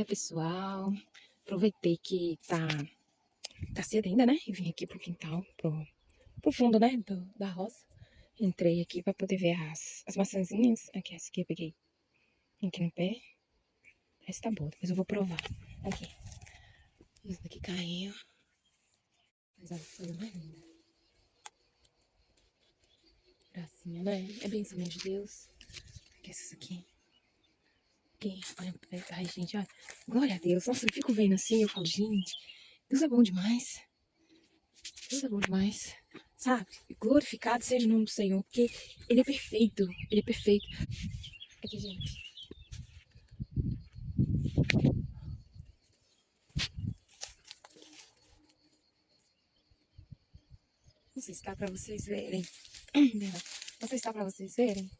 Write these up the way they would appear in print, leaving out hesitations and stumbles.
Pessoal, aproveitei que tá cedo ainda, né? E vim aqui pro quintal, pro fundo, né? Da roça. Entrei aqui pra poder ver as maçãzinhas. Aqui, essa aqui eu peguei aqui no pé. Essa tá boa, depois eu vou provar. Aqui. Isso daqui caiu. Mas olha que coisa mais linda. Gracinha, né? É bênção de Deus. Aqui, essas aqui. Aqui, olha, ai, gente, olha. Glória a Deus. Nossa, eu fico vendo assim, eu falo, gente, Deus é bom demais. Deus é bom demais. Sabe? Glorificado seja o nome do Senhor, porque Ele é perfeito. Ele é perfeito. Aqui, gente. Não sei se dá pra vocês verem. Não sei se dá pra vocês verem.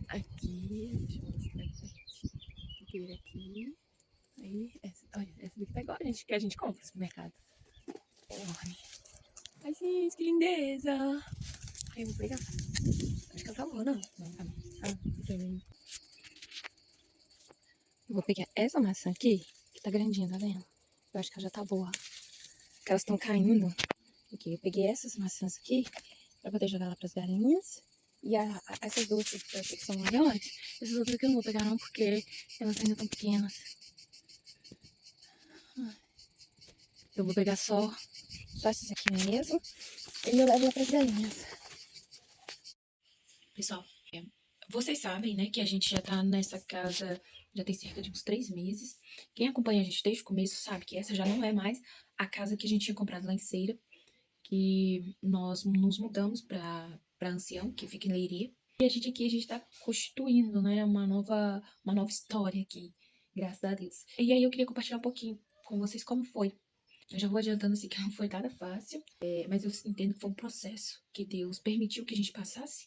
Aqui, deixa eu mostrar aqui. Ver aqui. Aí, essa, olha, essa daqui tá igual a gente, que a gente compra no supermercado. Enorme. Ai, gente, que lindeza. Aí eu vou pegar. Acho que ela tá boa, não. Não, tá bom. Eu vou pegar essa maçã aqui, que tá grandinha, tá vendo? Eu acho que ela já tá boa. Porque elas estão caindo. Aqui, eu peguei essas maçãs aqui pra poder jogar lá pras galinhas. E essas duas que são maiores, essas outras aqui eu não vou pegar não, porque elas ainda estão pequenas. Eu vou pegar só essas aqui mesmo. E eu levo lá pras galinhas. Pessoal, vocês sabem, né, que a gente já tá nessa casa já tem cerca de uns 3 meses. Quem acompanha a gente desde o começo sabe que essa já não é mais a casa que a gente tinha comprado lá em Ceira, que nós nos mudamos para Ancião, que fica em Leiria. E a gente aqui, a gente tá constituindo, né, uma nova história aqui, graças a Deus. E aí eu queria compartilhar um pouquinho com vocês como foi. Eu já vou adiantando assim que não foi nada fácil, mas eu entendo que foi um processo que Deus permitiu que a gente passasse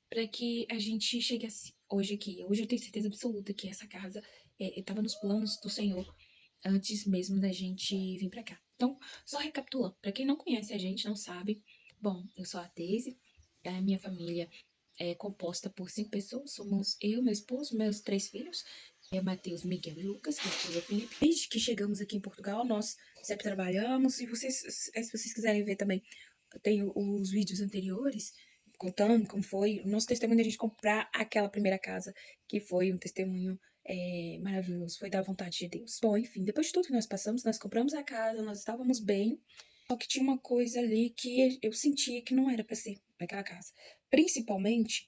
para que a gente chegasse hoje aqui. Hoje eu tenho certeza absoluta que essa casa estava nos planos do Senhor antes mesmo da gente vir para cá. Então, só recapitulando, para quem não conhece a gente, não sabe, bom, eu sou a Daisy, a minha família é composta por 5 pessoas, somos eu, meu esposo, meus 3 filhos, Matheus, Miguel e Lucas, meu esposo é o Felipe. Desde que chegamos aqui em Portugal, nós sempre trabalhamos, e se vocês quiserem ver também, tem os vídeos anteriores, contando como foi o nosso testemunho de a gente comprar aquela primeira casa, que foi um testemunho maravilhoso, foi da vontade de Deus. Bom, enfim, depois de tudo que nós passamos, nós compramos a casa, nós estávamos bem, só que tinha uma coisa ali que eu sentia que não era para ser naquela casa. Principalmente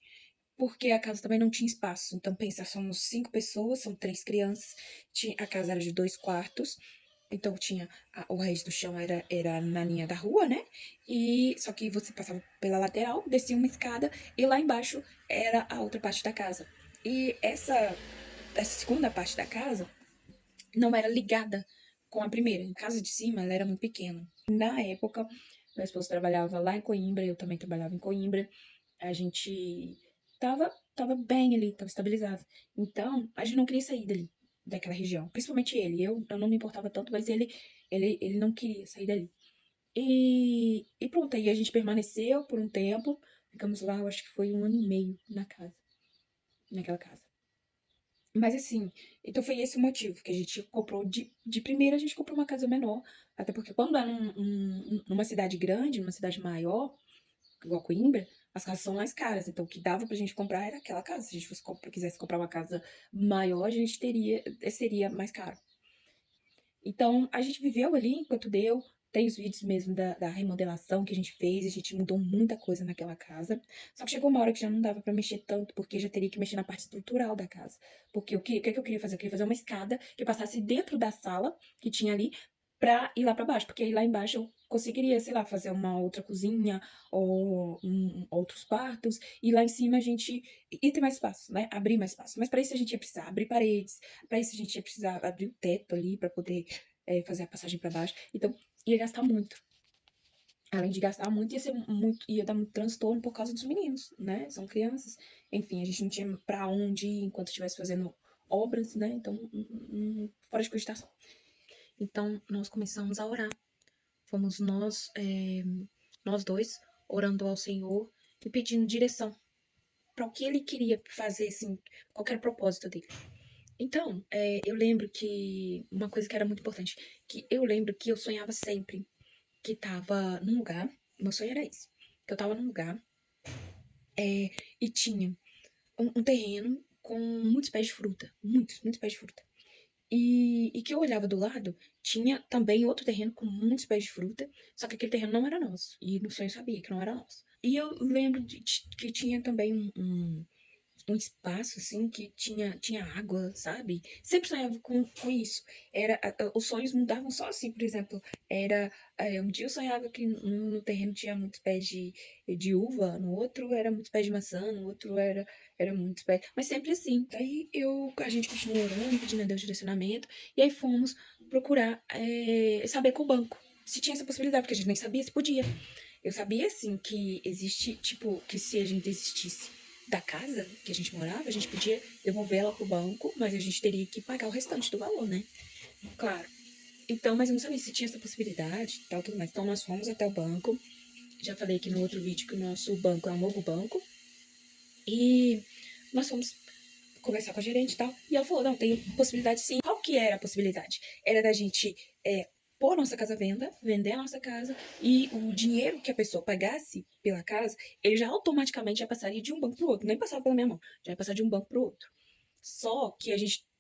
porque a casa também não tinha espaço. Então, pensa, somos 5 pessoas, são 3 crianças, a casa era de 2 quartos, então tinha o resto do chão era na linha da rua, né? E só que você passava pela lateral, descia uma escada e lá embaixo era a outra parte da casa. E essa segunda parte da casa não era ligada com a primeira. Em casa de cima, ela era muito pequena. Na época, meu esposo trabalhava lá em Coimbra, eu também trabalhava em Coimbra. A gente tava bem ali, tava estabilizado. Então, a gente não queria sair dali, daquela região. Principalmente ele. Eu não me importava tanto, mas ele não queria sair dali. E pronto, aí a gente permaneceu por um tempo. Ficamos lá, eu acho que foi 1 ano e meio naquela casa. Mas assim, então foi esse o motivo que a gente comprou. De primeira, a gente comprou uma casa menor. Até porque quando é numa cidade grande, numa cidade maior, igual Coimbra, as casas são mais caras. Então, o que dava pra gente comprar era aquela casa. Se a gente quisesse comprar uma casa maior, a gente seria mais caro. Então, a gente viveu ali enquanto deu. Tem os vídeos mesmo da remodelação que a gente fez. A gente mudou muita coisa naquela casa. Só que chegou uma hora que já não dava pra mexer tanto, porque já teria que mexer na parte estrutural da casa. Porque o que eu queria fazer? Eu queria fazer uma escada que passasse dentro da sala que tinha ali pra ir lá pra baixo. Porque aí lá embaixo eu conseguiria, sei lá, fazer uma outra cozinha ou outros quartos. E lá em cima a gente ia ter mais espaço, né? Abrir mais espaço. Mas pra isso a gente ia precisar abrir paredes. Pra isso a gente ia precisar abrir o teto ali pra poder fazer a passagem pra baixo. Então, ia gastar muito. Além de gastar muito, ia dar muito transtorno por causa dos meninos, né? São crianças. Enfim, a gente não tinha pra onde ir enquanto estivesse fazendo obras, né? Então, fora de cogitação. Então, nós começamos a orar. Fomos nós dois, orando ao Senhor e pedindo direção para o que ele queria fazer, assim, qualquer propósito dele. Então, eu lembro que uma coisa que era muito importante, que eu lembro que eu sonhava sempre que estava num lugar, meu sonho era esse, que eu estava num lugar e tinha um terreno com muitos pés de fruta, muitos pés de fruta. E que eu olhava do lado, tinha também outro terreno com muitos pés de fruta, só que aquele terreno não era nosso. E no sonho eu sabia que não era nosso. E eu lembro que tinha também um espaço, assim, que tinha água, sabe? Sempre sonhava com isso. Os sonhos mudavam só assim, por exemplo, um dia eu sonhava que no terreno tinha muitos pés de uva, no outro era muitos pés de maçã, no outro era muitos pés, mas sempre assim. Daí a gente continuou orando, pedindo a Deus direcionamento, e aí fomos procurar saber com o banco se tinha essa possibilidade, porque a gente nem sabia se podia. Eu sabia, assim, que existe, tipo, que se a gente desistisse da casa que a gente morava, a gente podia devolver ela pro banco, mas a gente teria que pagar o restante do valor, né? Claro. Então, mas eu não sabia se tinha essa possibilidade e tal, tudo mais. Então, nós fomos até o banco. Já falei aqui no outro vídeo que o nosso banco é um novo banco. E nós fomos conversar com a gerente e tal. E ela falou, não, tem possibilidade sim. Qual que era a possibilidade? Era da gente pôr a nossa casa à venda, vender a nossa casa, e o dinheiro que a pessoa pagasse pela casa, ele já automaticamente já passaria de um banco pro outro. Nem passava pela minha mão, já ia passar de um banco pro outro. Só que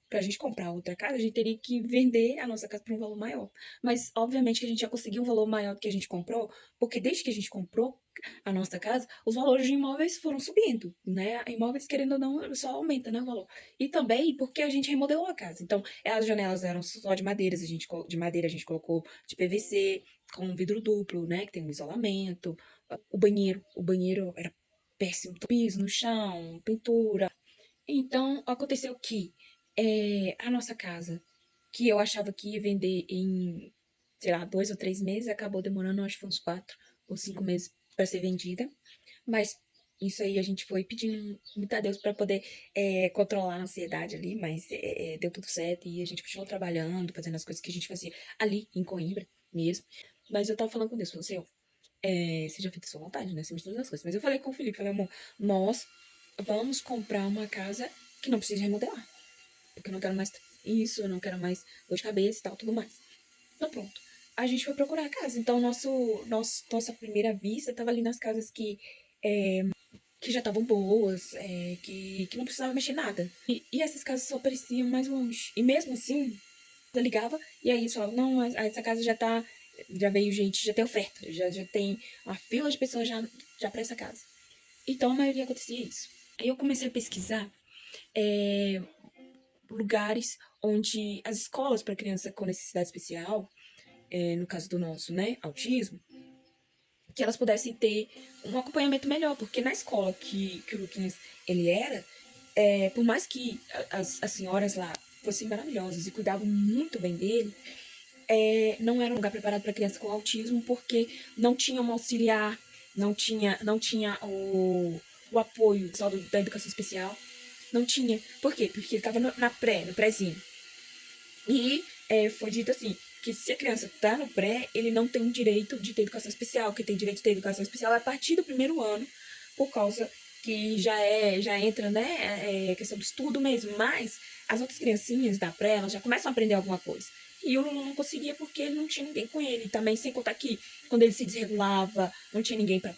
pra gente comprar outra casa, a gente teria que vender a nossa casa por um valor maior. Mas, obviamente, que a gente já conseguiu um valor maior do que a gente comprou, porque desde que a gente comprou a nossa casa, os valores de imóveis foram subindo, né? Imóveis, querendo ou não, só aumenta, né, o valor. E também porque a gente remodelou a casa. Então, as janelas eram só de madeiras, de madeira a gente colocou de PVC, com vidro duplo, né, que tem um isolamento. O banheiro era péssimo, piso no chão, pintura. Então, aconteceu que a nossa casa, que eu achava que ia vender em, sei lá, 2 ou 3 meses, acabou demorando, acho que foi uns 4 ou 5 meses para ser vendida. Mas isso aí a gente foi pedindo muito a Deus para poder controlar a ansiedade ali, mas deu tudo certo e a gente continuou trabalhando, fazendo as coisas que a gente fazia ali em Coimbra mesmo. Mas eu tava falando com Deus, falei, Senhor, seja feita a sua vontade, né? Acima de todas as coisas. Mas eu falei com o Felipe, falei, amor, nós vamos comprar uma casa que não precisa remodelar. Porque eu não quero mais isso, eu não quero mais dor de cabeça e tal, tudo mais. Então pronto. A gente foi procurar a casa. Então nossa primeira vista estava ali nas casas que já estavam boas, que não precisava mexer nada. E essas casas só apareciam mais longe. E mesmo assim, eu ligava e aí falava, não, essa casa já veio gente, já tem oferta, já tem uma fila de pessoas já para essa casa. Então a maioria acontecia isso. Aí eu comecei a pesquisar é, lugares onde as escolas para criança com necessidade especial, no caso do nosso, né, autismo, que elas pudessem ter um acompanhamento melhor, porque na escola que o Luquinhas ele era, por mais que as senhoras lá fossem maravilhosas e cuidavam muito bem dele, não era um lugar preparado para criança com autismo, porque não tinha um auxiliar, não tinha o apoio só da educação especial. Não tinha. Por quê? Porque ele estava no prézinho. E foi dito assim, que se a criança está no pré, ele não tem direito de ter educação especial. Quem tem direito de ter educação especial é a partir do primeiro ano, por causa que já entra, né, questão do estudo mesmo. Mas as outras criancinhas da pré, elas já começam a aprender alguma coisa. E o Lulu não conseguia porque ele não tinha ninguém com ele. Também, sem contar que, quando ele se desregulava, não tinha ninguém pra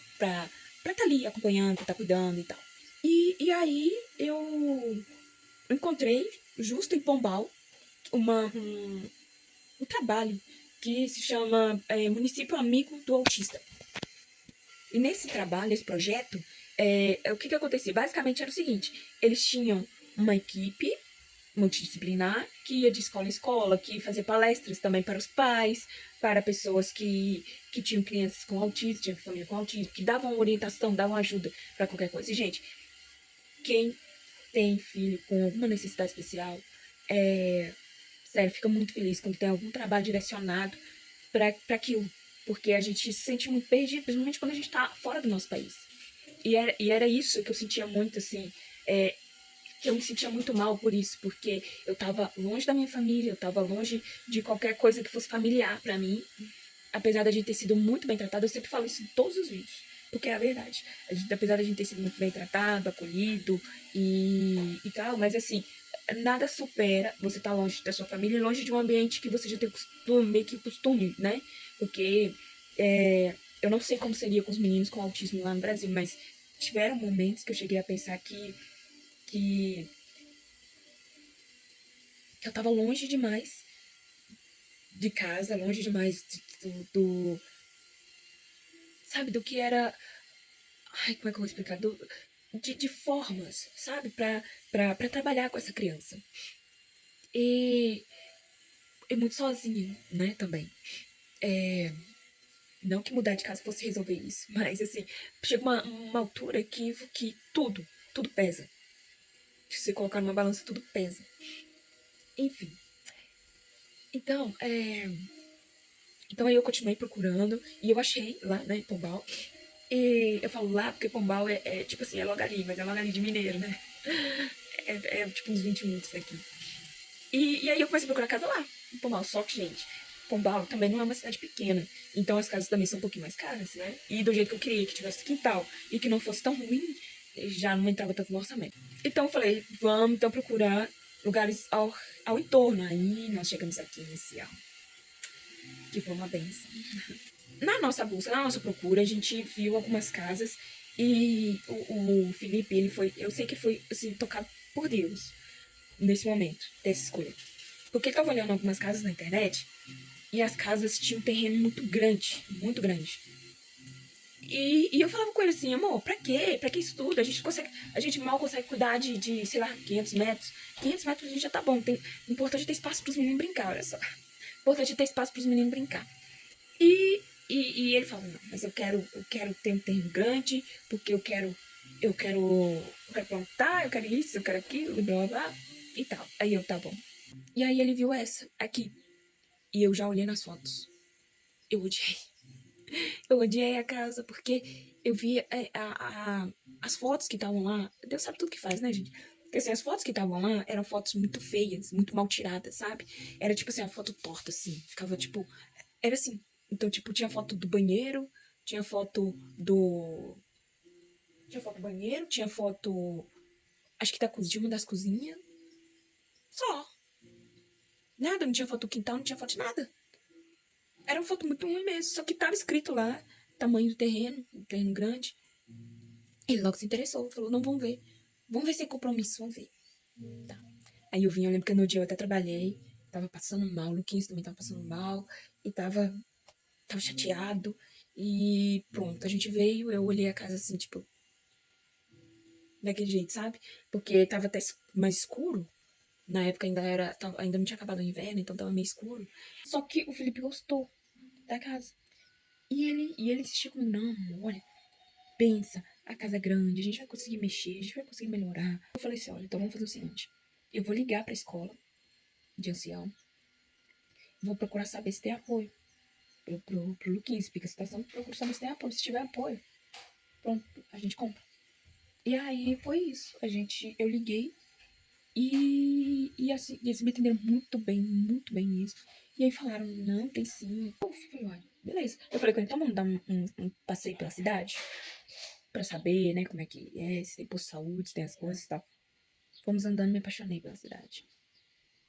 estar ali acompanhando, pra estar cuidando e tal. E aí eu encontrei, justo em Pombal, um trabalho que se chama Município Amigo do Autista. E nesse trabalho, nesse projeto, o que acontecia? Basicamente era o seguinte: eles tinham uma equipe multidisciplinar que ia de escola em escola, que fazia palestras também para os pais, para pessoas que tinham crianças com autismo, tinham família com autismo, que davam orientação, davam ajuda para qualquer coisa. E, gente, quem tem filho com alguma necessidade especial, sério, fica muito feliz quando tem algum trabalho direcionado para aquilo, porque a gente se sente muito perdido, principalmente quando a gente está fora do nosso país. E era isso que eu sentia muito, assim, que eu me sentia muito mal por isso, porque eu estava longe da minha família, eu estava longe de qualquer coisa que fosse familiar para mim, apesar da gente ter sido muito bem tratado. Eu sempre falo isso em todos os vídeos, porque é a verdade. Apesar da gente ter sido muito bem tratado, acolhido e tal, mas assim, nada supera você estar longe da sua família e longe de um ambiente que você já tem costume, meio que costume, né? Porque eu não sei como seria com os meninos com autismo lá no Brasil, mas tiveram momentos que eu cheguei a pensar que, que eu tava longe demais de casa, longe demais sabe, do que era. Ai, como é que eu vou explicar? De formas, sabe, pra trabalhar com essa criança. E, e muito sozinha, né, também. Não que mudar de casa fosse resolver isso, mas assim, chega uma altura que tudo pesa. Se você colocar numa balança, tudo pesa. Enfim. Então, então aí eu continuei procurando e eu achei lá, né, em Pombal. E eu falo lá porque Pombal tipo assim, é logo ali, mas é logo ali de Mineiro, né? É tipo uns 20 minutos daqui. E aí eu comecei a procurar casa lá, em Pombal. Só que, gente, Pombal também não é uma cidade pequena. Então as casas também são um pouquinho mais caras, né? E do jeito que eu queria, que tivesse quintal e que não fosse tão ruim, já não entrava tanto no orçamento. Então eu falei, vamos então procurar lugares ao entorno. Aí nós chegamos aqui em Cial, que foi uma benção. Na nossa busca, na nossa procura, a gente viu algumas casas e o Felipe, ele foi, eu sei que ele foi assim, tocado por Deus nesse momento dessa escolha. Porque ele tava olhando algumas casas na internet e as casas tinham um terreno muito grande, muito grande. E eu falava com ele assim, amor, pra quê? Pra que isso tudo? A gente mal consegue cuidar sei lá, 500 metros. 500 metros a gente já tá bom. O importante é ter espaço pros meninos brincar, olha só. O importante é ter espaço pros meninos brincar. E ele falou, não, mas eu quero ter um terreno grande, porque eu quero plantar, eu quero isso, eu quero aquilo, blá blá blá, e tal. Aí eu, tá bom. E aí ele viu essa, aqui. E eu já olhei nas fotos. Eu odiei. Eu odiei a casa, porque eu vi as fotos que estavam lá. Deus sabe tudo que faz, né, gente? Porque assim, as fotos que estavam lá eram fotos muito feias, muito mal tiradas, sabe? Era tipo assim, a foto torta, assim. Ficava tipo. Era assim. Então, tipo, tinha foto do banheiro, tinha foto do. Tinha foto do banheiro, tinha foto. Acho que de uma das cozinhas. Só. Nada, não tinha foto do quintal, não tinha foto de nada. Era uma foto muito ruim mesmo. Só que tava escrito lá, tamanho do terreno, um terreno grande. Ele logo se interessou, falou, não, vamos ver. Vamos ver sem compromisso, vamos ver. Tá. Aí eu vim, eu lembro que no dia eu até trabalhei, tava passando mal, o Luquinhas também tava passando mal, e tava chateado. E pronto, a gente veio, eu olhei a casa assim, tipo, daquele jeito, sabe? Porque tava até mais escuro. Na época ainda não tinha acabado o inverno, então tava meio escuro. Só que o Felipe gostou da casa. E ele insistiu comigo, não, olha, pensa, a casa é grande, a gente vai conseguir mexer, a gente vai conseguir melhorar. Eu falei assim, olha, então vamos fazer o seguinte, eu vou ligar pra escola de ancião, vou procurar saber se tem apoio pro Luquinhas, explica a situação, procuro saber se tem apoio, se tiver apoio, pronto, a gente compra. E aí foi isso, eu liguei e assim, eles me entenderam muito bem nisso. E aí falaram, não, tem sim. Eu falei, olha, beleza. Eu falei com ele, então vamos dar um passeio pela cidade? Pra saber, né, como é que é, se tem posto de saúde, se tem as coisas e tal. Fomos andando e me apaixonei pela cidade.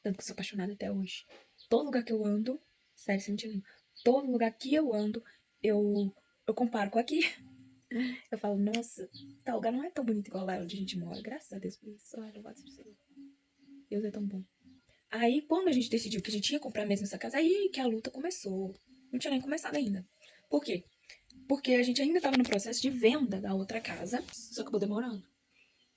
Tanto que eu sou apaixonada até hoje. Todo lugar que eu ando, sério, sem mentir, todo lugar que eu ando, eu comparo com aqui. Eu falo, nossa, tal lugar não é tão bonito igual lá onde a gente mora. Graças a Deus por isso. Olha, louvado seja o Senhor. Deus é tão bom. Aí, quando a gente decidiu que a gente ia comprar mesmo essa casa, aí que a luta começou. Não tinha nem começado ainda. Por quê? Porque a gente ainda estava no processo de venda da outra casa, só que acabou demorando.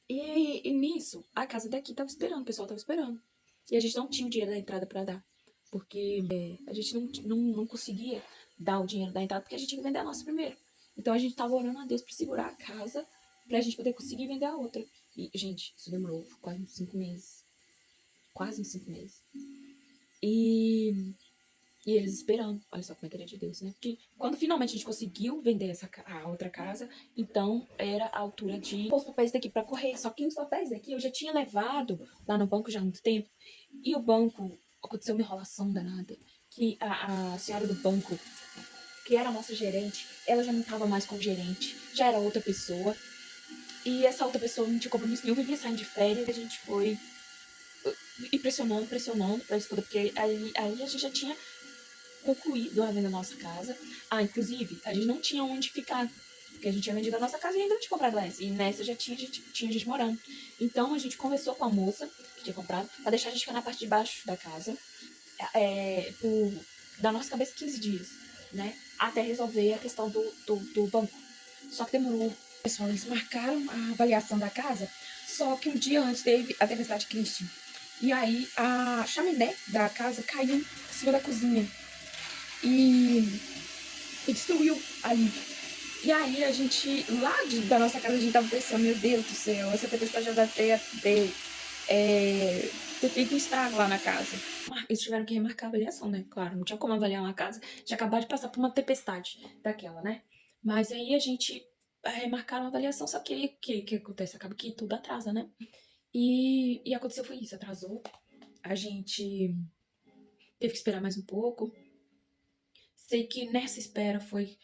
E nisso, a casa daqui tava esperando, o pessoal tava esperando. E a gente não tinha o dinheiro da entrada para dar. Porque a gente não conseguia dar o dinheiro da entrada, porque a gente tinha que vender a nossa primeiro. Então a gente tava orando a Deus pra segurar a casa, pra gente poder conseguir vender a outra. E, gente, isso demorou quase uns 5 meses. Quase uns 5 meses. E eles esperando. Olha só como é que era de Deus, né? Porque quando finalmente a gente conseguiu vender a outra casa, então era a altura de pôr os papéis daqui para correr. Só que os papéis daqui eu já tinha levado lá no banco já há muito tempo. E o banco, aconteceu uma enrolação danada. Que a senhora do banco, que era a nossa gerente, ela já não estava mais como gerente, já era outra pessoa. E essa outra pessoa não tinha compromisso nenhum, vivia saindo de férias. A gente foi e pressionando, pressionando pra isso tudo, porque aí a gente já tinha concluído a venda da nossa casa. Ah, inclusive, a gente não tinha onde ficar, porque a gente tinha vendido a nossa casa e ainda não tinha comprado essa. E nessa já tinha gente morando. Então a gente conversou com a moça que tinha comprado pra deixar a gente ficar na parte de baixo da casa, por, da nossa cabeça, 15 dias, né? Até resolver a questão do banco. Só que demorou. Pessoal, eles marcaram a avaliação da casa, só que um dia antes teve a tempestade Christie. E aí a chaminé da casa caiu em cima da cozinha e, e destruiu ali. E aí a gente, da nossa casa, a gente tava pensando, meu Deus do céu, essa tempestade já deve ter feito um estrago lá na casa. Eles tiveram que remarcar a avaliação, né? Claro, não tinha como avaliar uma casa, tinha acabado de passar por uma tempestade daquela, né? Mas aí a gente remarcaram a avaliação, só que aí o que acontece? Acaba que tudo atrasa, né? E aconteceu foi isso, atrasou. A gente teve que esperar mais um pouco. Sei que nessa espera foi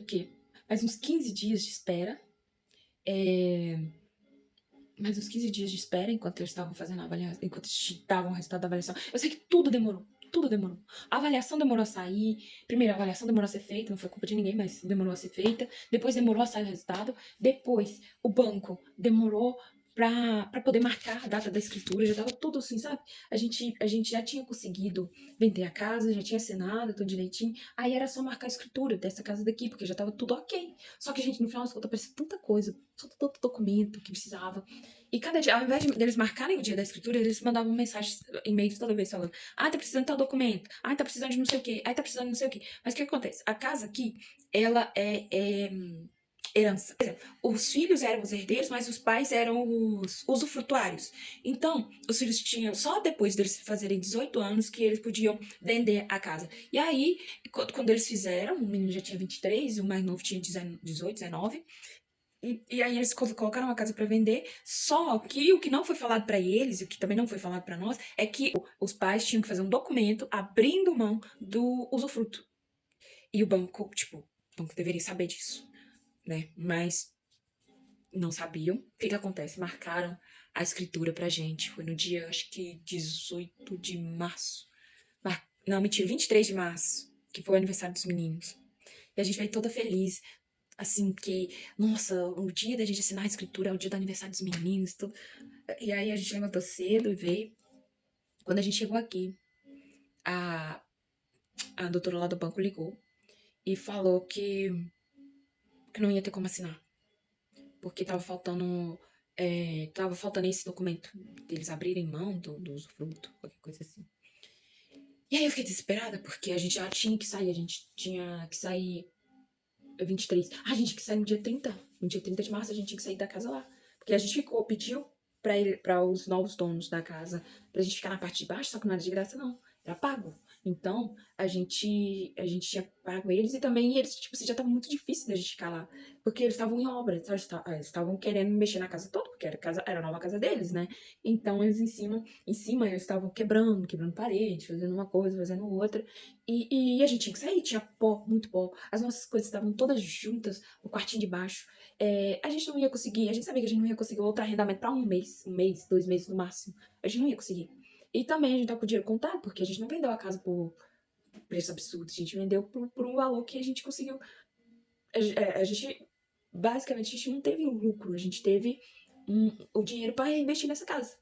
que mais uns 15 dias de espera. É, mais uns 15 dias de espera enquanto eles estavam fazendo a avaliação, enquanto davam o resultado da avaliação. Eu sei que tudo demorou. Tudo demorou. A avaliação demorou a sair. Primeiro, a avaliação demorou a ser feita, não foi culpa de ninguém, mas demorou a ser feita. Depois demorou a sair o resultado. Depois, o banco demorou pra poder marcar a data da escritura. Já tava tudo assim, sabe? A gente já tinha conseguido vender a casa, já tinha assinado tudo direitinho. Aí era só marcar a escritura dessa casa daqui, porque já tava tudo ok. Só que, gente, no final das contas, apareceu tanta coisa, tanto documento que precisava. E cada dia, ao invés deles marcarem o dia da escritura, eles mandavam mensagens, e-mails toda vez falando: ah, tá precisando de tal documento, ah, tá precisando de não sei o quê, ah, tá precisando de não sei o quê. Mas o que acontece? A casa aqui, ela é herança. Por exemplo, os filhos eram os herdeiros, mas os pais eram os usufrutuários. Então, os filhos tinham, só depois deles fazerem 18 anos, que eles podiam vender a casa. E aí, quando eles fizeram, o menino já tinha 23, o mais novo tinha 18, 19. E aí eles colocaram a casa para vender, só que o que não foi falado para eles, e o que também não foi falado para nós, é que os pais tinham que fazer um documento abrindo mão do usufruto. E o banco, tipo, o banco deveria saber disso, né? Mas não sabiam. O que que acontece? Marcaram a escritura pra gente. Foi no dia, acho que 18 de março. Não, mentira, 23 de março, que foi o aniversário dos meninos. E a gente veio toda feliz, assim, que, nossa, o dia da gente assinar a escritura é o dia do aniversário dos meninos, tudo. E aí a gente levantou cedo e veio. Quando a gente chegou aqui, a, a doutora lá do banco ligou e falou que não ia ter como assinar. Porque tava faltando esse documento, deles abrirem mão do usufruto, qualquer coisa assim. E aí eu fiquei desesperada, porque a gente já tinha que sair, a gente tinha que sair 23. Ah, a gente tinha que sair no dia 30. No dia 30 de março a gente tinha que sair da casa lá. Porque a gente pediu para os novos donos da casa, pra gente ficar na parte de baixo, só que não era de graça, não. Era pago. Então, a gente tinha pago eles e também eles, tipo assim, já tava muito difícil da gente ficar lá. Porque eles estavam em obra, sabe? Eles estavam querendo mexer na casa toda, porque era a nova casa deles, né? Então, eles em cima eles estavam quebrando parede, fazendo uma coisa, fazendo outra. E a gente tinha que sair, tinha pó, muito pó. As nossas coisas estavam todas juntas no quartinho de baixo. A gente não ia conseguir, a gente sabia que a gente não ia conseguir outro arrendamento para um mês, 2 meses no máximo. A gente não ia conseguir. E também a gente tava com o dinheiro contado, porque a gente não vendeu a casa por preço absurdo, a gente vendeu por um valor que a gente conseguiu. A gente, basicamente, a gente não teve lucro, a gente teve o dinheiro para investir nessa casa.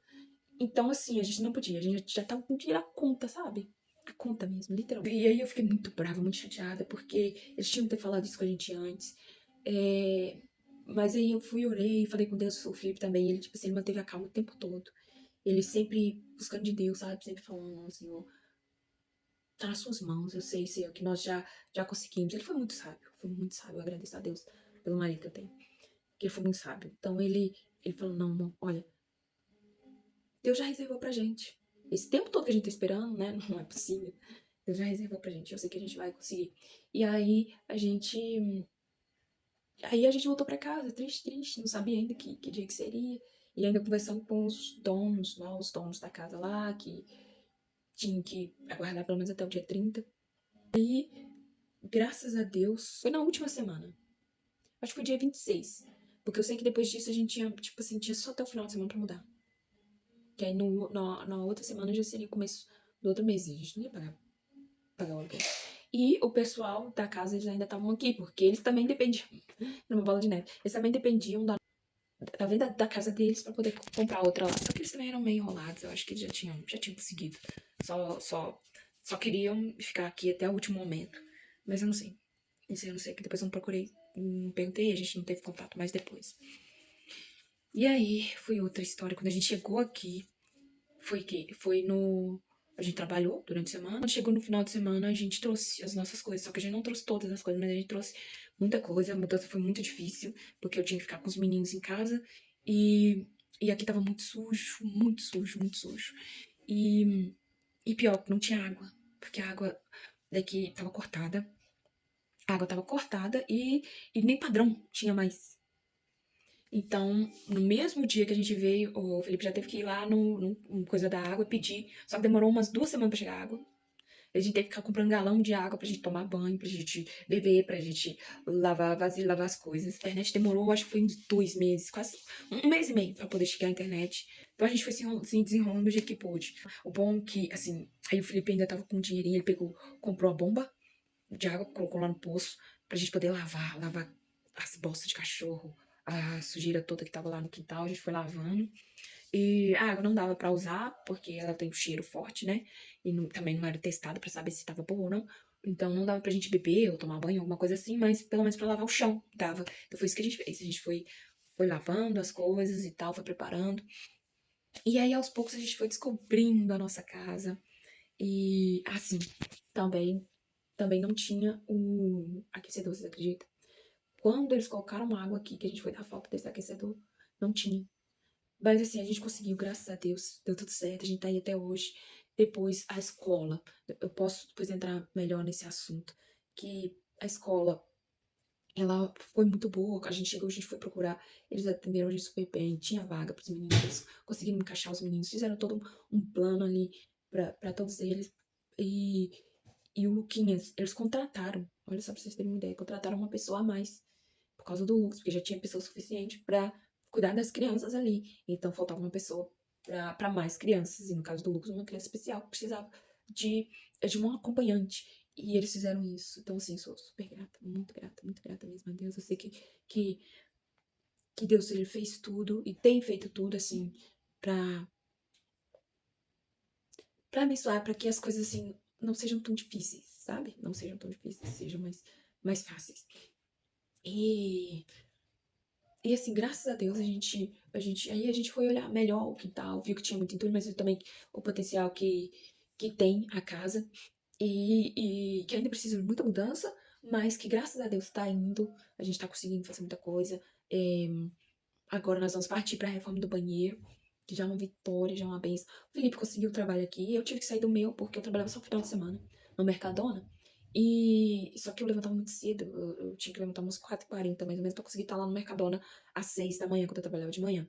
Então, assim, a gente não podia, a gente já tava com o dinheiro à conta, sabe? A conta mesmo, literalmente. E aí eu fiquei muito brava, muito chateada, porque eles tinham que ter falado isso com a gente antes. É, Mas aí eu fui, orei, falei com Deus, o Felipe também, ele, tipo assim, ele manteve a calma o tempo todo. Ele sempre buscando de Deus, sabe? Sempre falando, não, Senhor, tá nas suas mãos, eu sei, Senhor, que nós já conseguimos. Ele foi muito sábio, eu agradeço a Deus pelo marido que eu tenho, que ele foi muito sábio. Então ele falou, não, não, olha, Deus já reservou pra gente. Esse tempo todo que a gente tá esperando, né? Não é possível. Deus já reservou pra gente. Eu sei que a gente vai conseguir. E aí a gente. Aí a gente voltou pra casa, triste, triste. Não sabia ainda que dia que seria. E ainda conversando com os donos, os donos da casa lá, que tinham que aguardar pelo menos até o dia 30. E graças a Deus, foi na última semana. Acho que foi dia 26. Porque eu sei que depois disso a gente tinha, tipo assim, tinha só até o final de semana pra mudar. Que aí na outra semana já seria o começo do outro mês. A gente não ia pagar o aluguel. E o pessoal da casa, eles ainda estavam aqui, porque eles também dependiam, numa bola de neve, eles também dependiam da venda da casa deles pra poder comprar outra lá. Só que eles também eram meio enrolados, eu acho que eles já tinham conseguido. Só queriam ficar aqui até o último momento. Mas eu não sei. Isso eu não sei, que depois eu não procurei, não perguntei, a gente não teve contato mais depois. E aí, foi outra história. Quando a gente chegou aqui, foi no. A gente trabalhou durante a semana. Quando chegou no final de semana, a gente trouxe as nossas coisas. Só que a gente não trouxe todas as coisas, mas a gente trouxe muita coisa. A mudança foi muito difícil, porque eu tinha que ficar com os meninos em casa. E, e aqui tava muito sujo, muito sujo, muito sujo. E pior, não tinha água, porque a água daqui tava cortada. A água tava cortada e nem padrão tinha mais. Então, no mesmo dia que a gente veio, o Felipe já teve que ir lá no coisa da água pedir. Só que demorou umas 2 semanas pra chegar água. A gente teve que ficar comprando galão de água pra gente tomar banho, pra gente beber, pra gente lavar vasilha, lavar as coisas. A internet demorou, acho que foi uns 2 meses, quase um mês e meio pra poder chegar a internet. Então a gente foi se desenrolando do jeito que pôde. O bom é que, assim, aí o Felipe ainda tava com um dinheirinho, ele comprou a bomba de água, colocou lá no poço, pra gente poder lavar as bolsas de cachorro, a sujeira toda que tava lá no quintal, a gente foi lavando. E a água não dava pra usar, porque ela tem um cheiro forte, né? E também não era testada pra saber se tava boa ou não. Então não dava pra gente beber ou tomar banho, alguma coisa assim, mas pelo menos pra lavar o chão dava. Então foi isso que a gente fez. A gente foi lavando as coisas e tal, foi preparando. E aí aos poucos a gente foi descobrindo a nossa casa. E assim, também, também não tinha o aquecedor, vocês acreditam? Quando eles colocaram água aqui, que a gente foi dar falta desse aquecedor, não tinha. Mas assim, a gente conseguiu, graças a Deus, deu tudo certo, a gente tá aí até hoje. Depois, a escola. Eu posso depois entrar melhor nesse assunto. Que a escola, ela foi muito boa. A gente chegou, a gente foi procurar, eles atenderam a gente super bem, tinha vaga pros meninos, eles conseguiram encaixar os meninos, fizeram todo um plano ali pra todos eles. E, e o Luquinhas, eles contrataram, olha só pra vocês terem uma ideia, contrataram uma pessoa a mais por causa do Lucas, porque já tinha pessoa suficiente pra cuidar das crianças ali. Então faltava uma pessoa pra mais crianças. E no caso do Lucas, uma criança especial que precisava de um acompanhante. E eles fizeram isso. Então, assim, sou super muito grata mesmo a Deus. Eu sei que, que Deus ele fez tudo e tem feito tudo, assim, pra, pra abençoar, pra que as coisas, assim, não sejam tão difíceis, sabe? Não sejam tão difíceis, sejam mais fáceis. E E assim, graças a Deus, aí a gente foi olhar melhor o quintal, viu que tinha muito entulho, mas viu também o potencial que tem a casa e que ainda precisa de muita mudança, mas que graças a Deus tá indo, a gente tá conseguindo fazer muita coisa. É, agora nós vamos partir pra reforma do banheiro, que já é uma vitória, já é uma benção. O Felipe conseguiu o trabalho aqui, eu tive que sair do meu, porque eu trabalhava só no final de semana, no Mercadona. E só que eu levantava muito cedo, eu tinha que levantar umas 4h40 mais ou menos pra conseguir estar lá no Mercadona às 6 da manhã, quando eu trabalhava de manhã.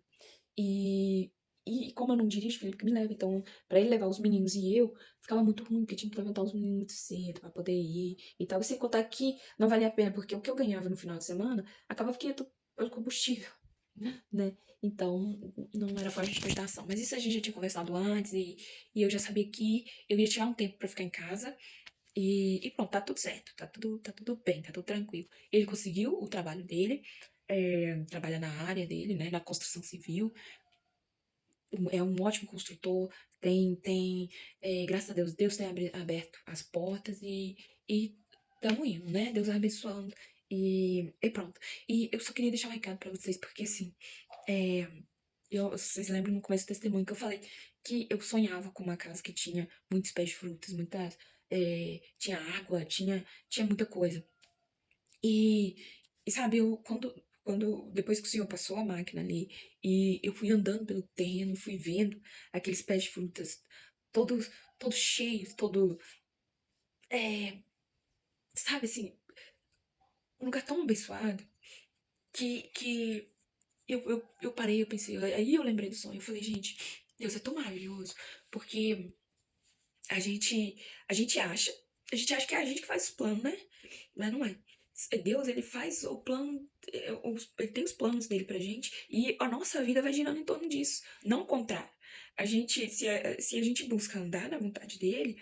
E, e como eu não dirijo, o Felipe que me leva, então pra ele levar os meninos e eu, ficava muito ruim, porque tinha que levantar os meninos muito cedo pra poder ir e tal. E sem contar que não valia a pena, porque o que eu ganhava no final de semana acabava que ia tudo pelo combustível, né? Então, não era forma de cogitação. Mas isso a gente já tinha conversado antes e eu já sabia que eu ia tirar um tempo pra ficar em casa. E pronto, tá tudo certo, tá tudo bem, tá tudo tranquilo. Ele conseguiu o trabalho dele, trabalha na área dele, né, na construção civil, é um ótimo construtor, graças a Deus, Deus tem aberto as portas e tamo indo, né, Deus abençoando, e pronto. E eu só queria deixar um recado pra vocês, porque assim, é, vocês lembram no começo do testemunho que eu falei que eu sonhava com uma casa que tinha muitos pés de frutas, tinha água, tinha muita coisa. E, sabe, depois que o senhor passou a máquina ali, e eu fui andando pelo terreno, fui vendo aqueles pés de frutas todos, todos cheios, é, sabe assim, um lugar tão abençoado que eu parei, eu pensei, aí eu lembrei do sonho, eu falei, gente, Deus é tão maravilhoso, porque a gente, a gente acha, a gente acha que é a gente que faz os planos, né? Mas não é. Deus, ele faz o plano, ele tem os planos dele pra gente e a nossa vida vai girando em torno disso, não o contrário. Se a gente busca andar na vontade dele,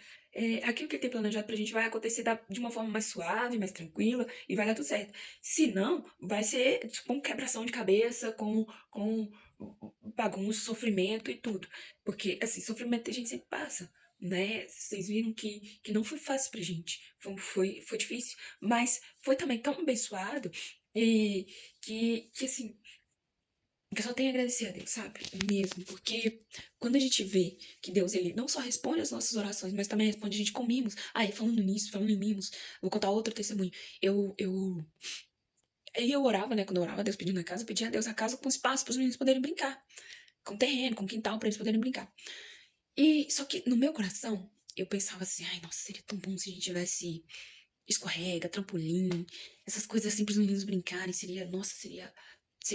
aquilo que ele tem planejado pra gente vai acontecer de uma forma mais suave, mais tranquila, e vai dar tudo certo. Se não, vai ser tipo um quebração de cabeça com bagunça, sofrimento e tudo. Porque, assim, sofrimento a gente sempre passa, né? Vocês viram que não foi fácil pra gente. Foi difícil. Mas foi também tão abençoado e assim, que eu só tenho a agradecer a Deus, sabe? Mesmo, porque quando a gente vê que Deus, ele não só responde as nossas orações, mas também responde a gente com mimos. Aí, falando nisso, falando em mimos, vou contar outro testemunho. Eu orava, né? Quando eu orava, Deus pedindo a casa, eu pedia a Deus a casa com espaço para os meninos poderem brincar. Com terreno, com quintal, para eles poderem brincar. E só que no meu coração, eu pensava assim, ai, nossa, seria tão bom se a gente tivesse escorrega, trampolim, essas coisas assim para os meninos brincarem, seria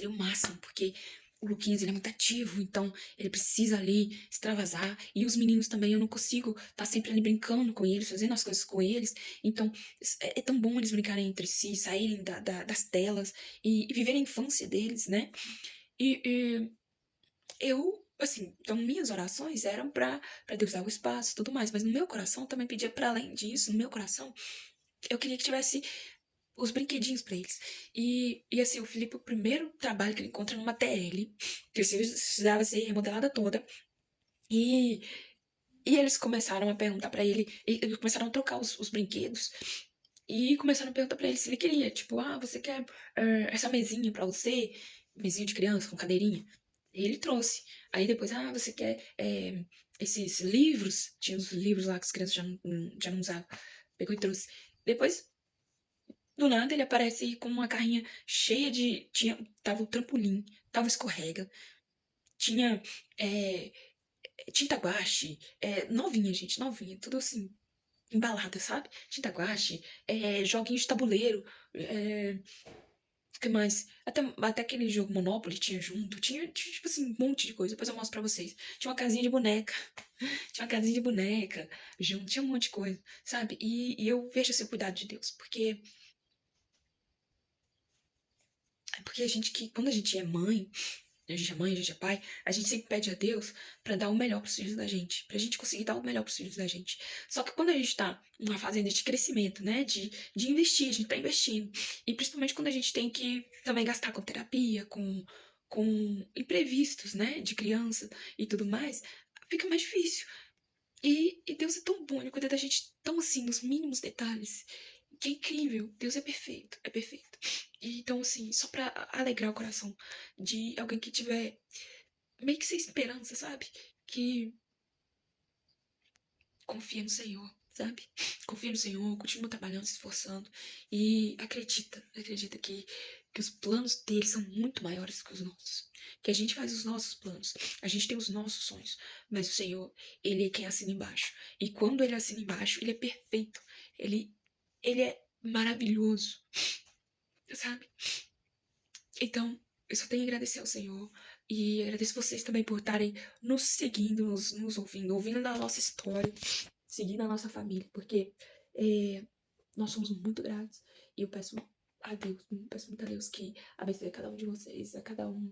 o máximo, porque o Luquinhas, ele é muito ativo, então ele precisa ali extravasar, e os meninos também, eu não consigo estar sempre ali brincando com eles, fazendo as coisas com eles, então é tão bom eles brincarem entre si, saírem das telas e viverem a infância deles, né? E eu, assim, então minhas orações eram para Deus dar o espaço e tudo mais, mas no meu coração eu também pedia para além disso, no meu coração, eu queria que tivesse os brinquedinhos pra eles. E assim, o Felipe, o primeiro trabalho que ele encontra numa TL, que precisava ser remodelada toda, e, e eles começaram a perguntar pra ele, e eles começaram a trocar os brinquedos, e começaram a perguntar pra ele se ele queria, tipo, você quer essa mesinha pra você? Mesinha de criança, com cadeirinha? E ele trouxe. Aí depois, você quer esses livros? Tinha os livros lá que as crianças já não usavam. Pegou e trouxe. Depois, do nada, ele aparece com uma carrinha cheia de. Tava o trampolim, tava o escorrega, tinha é, tinta guache, novinha, gente, novinha, tudo assim, embalada, sabe? Tinta guache, joguinhos de tabuleiro, o que mais? Até aquele jogo Monopoly tinha junto, tipo assim, um monte de coisa, depois eu mostro pra vocês. Tinha uma casinha de boneca, tinha uma casinha de boneca junto, tinha um monte de coisa, sabe? E eu vejo esse cuidado de Deus, porque quando a gente é mãe, a gente é mãe, a gente é pai, a gente sempre pede a Deus pra dar o melhor pros filhos da gente, pra gente conseguir dar o melhor pros filhos da gente. Só que quando a gente tá numa fase ainda de crescimento, né, de investir, a gente tá investindo. E principalmente quando a gente tem que também gastar com terapia, com imprevistos, né, de criança e tudo mais, fica mais difícil. E Deus é tão bom, ele cuida da gente tão assim, nos mínimos detalhes, que é incrível. Deus é perfeito, é perfeito. E, então, assim, só pra alegrar o coração de alguém que tiver meio que sem esperança, sabe? Que confia no Senhor, sabe? Confia no Senhor, continua trabalhando, se esforçando e acredita que os planos dele são muito maiores que os nossos. Que a gente faz os nossos planos, a gente tem os nossos sonhos, mas o Senhor, ele é quem assina embaixo. E quando ele assina embaixo, ele é perfeito, ele é maravilhoso, sabe? Então, eu só tenho a agradecer ao Senhor e agradeço vocês também por estarem nos seguindo, nos ouvindo, ouvindo da nossa história, seguindo a nossa família, porque nós somos muito gratos e eu peço muito a Deus que abençoe cada um de vocês, a cada um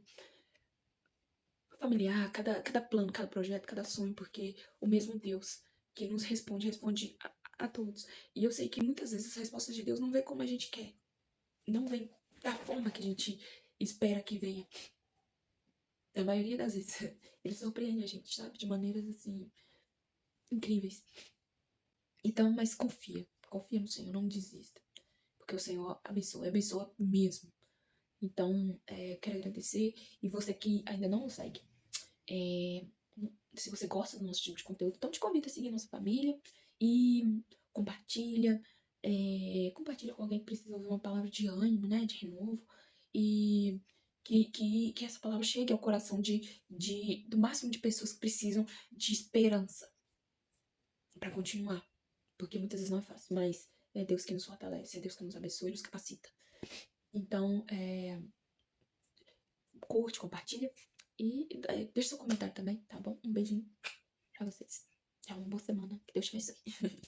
familiar, cada plano, cada projeto, cada sonho, porque o mesmo Deus que nos responde a todos. E eu sei que muitas vezes as respostas de Deus não vêm como a gente quer, não vem da forma que a gente espera que venha. A maioria das vezes, ele surpreende a gente, sabe? De maneiras assim, incríveis. Então, mas confia no Senhor, não desista. Porque o Senhor abençoa mesmo. Então, quero agradecer. E você que ainda não nos segue, é, se você gosta do nosso tipo de conteúdo, então te convido a seguir nossa família e compartilha. Compartilha com alguém que precisa ouvir uma palavra de ânimo, né? De renovo. E que essa palavra chegue ao coração do máximo de pessoas que precisam de esperança para continuar. Porque muitas vezes não é fácil, mas é Deus que nos fortalece, é Deus que nos abençoa e nos capacita. Então, curte, compartilha e deixa seu comentário também, tá bom? Um beijinho pra vocês. Tchau, uma boa semana. Que Deus te abençoe.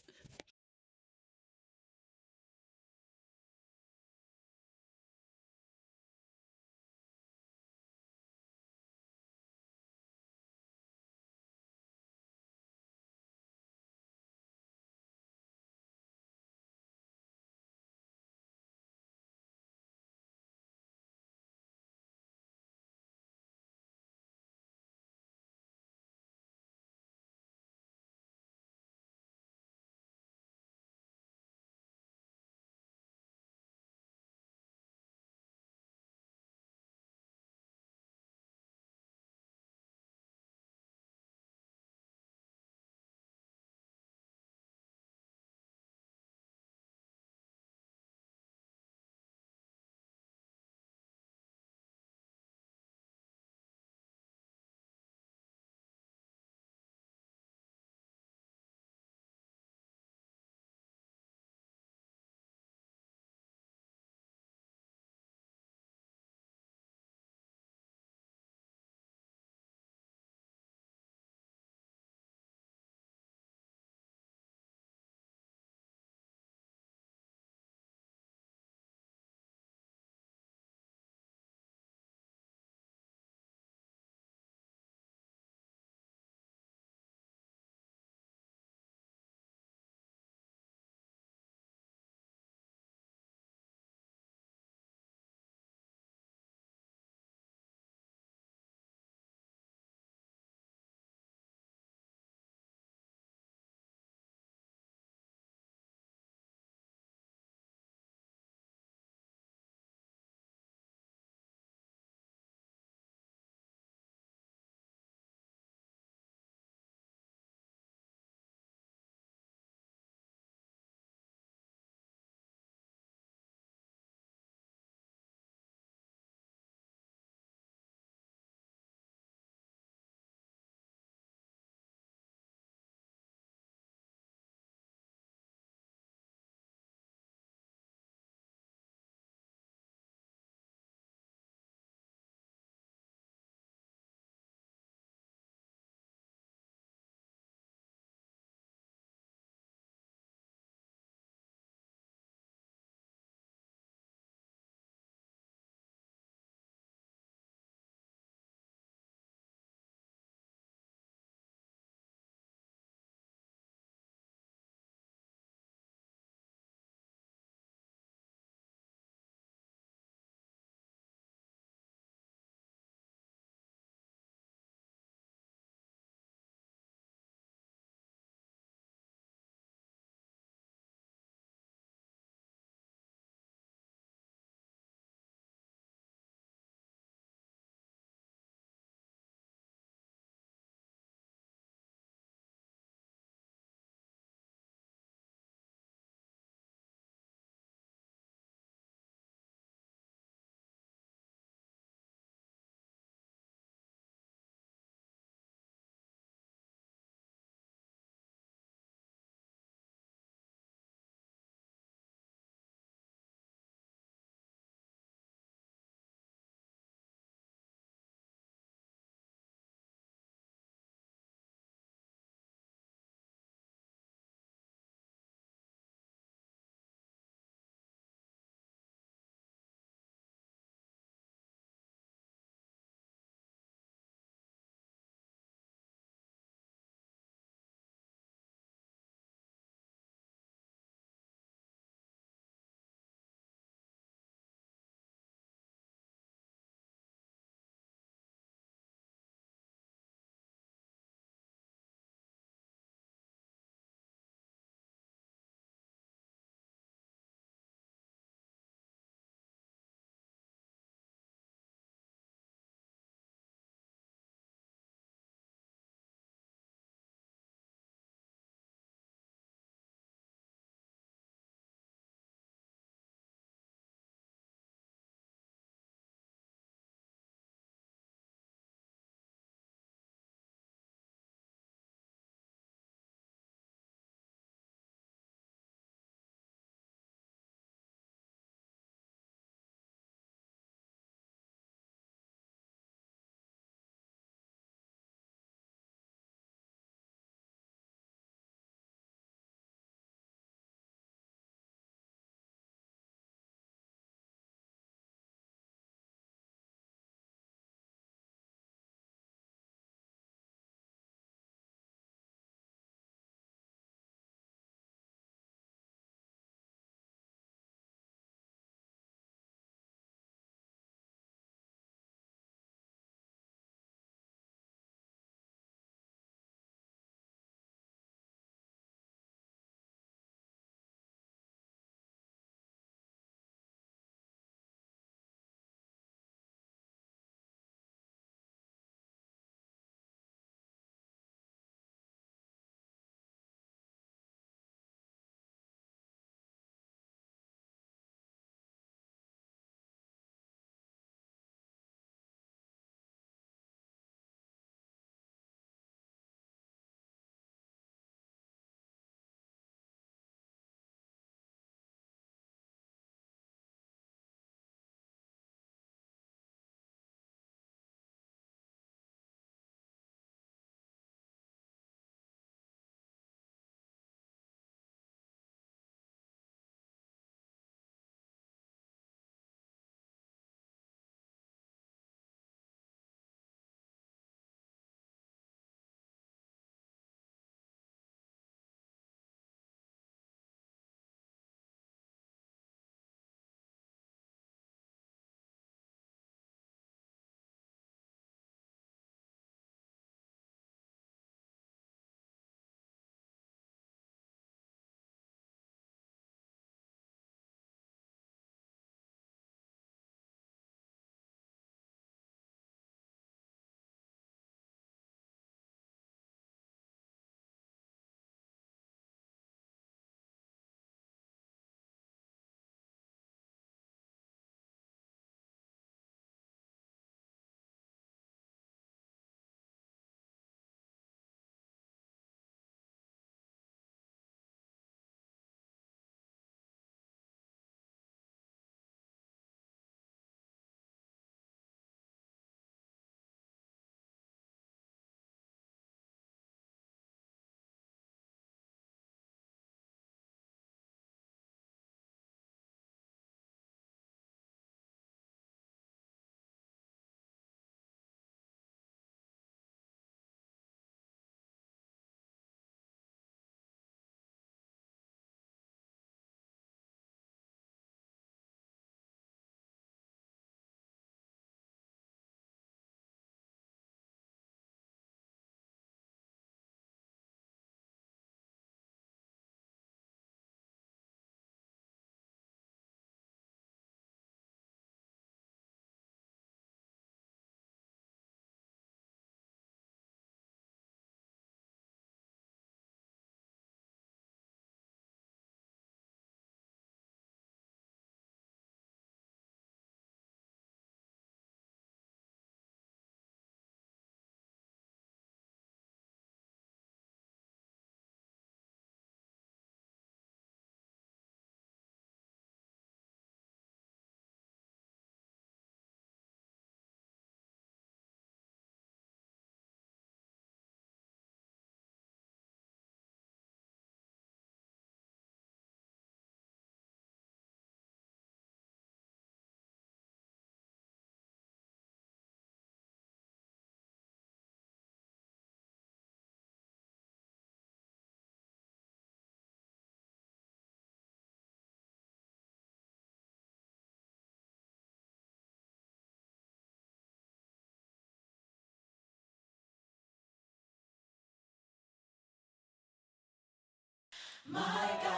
My God.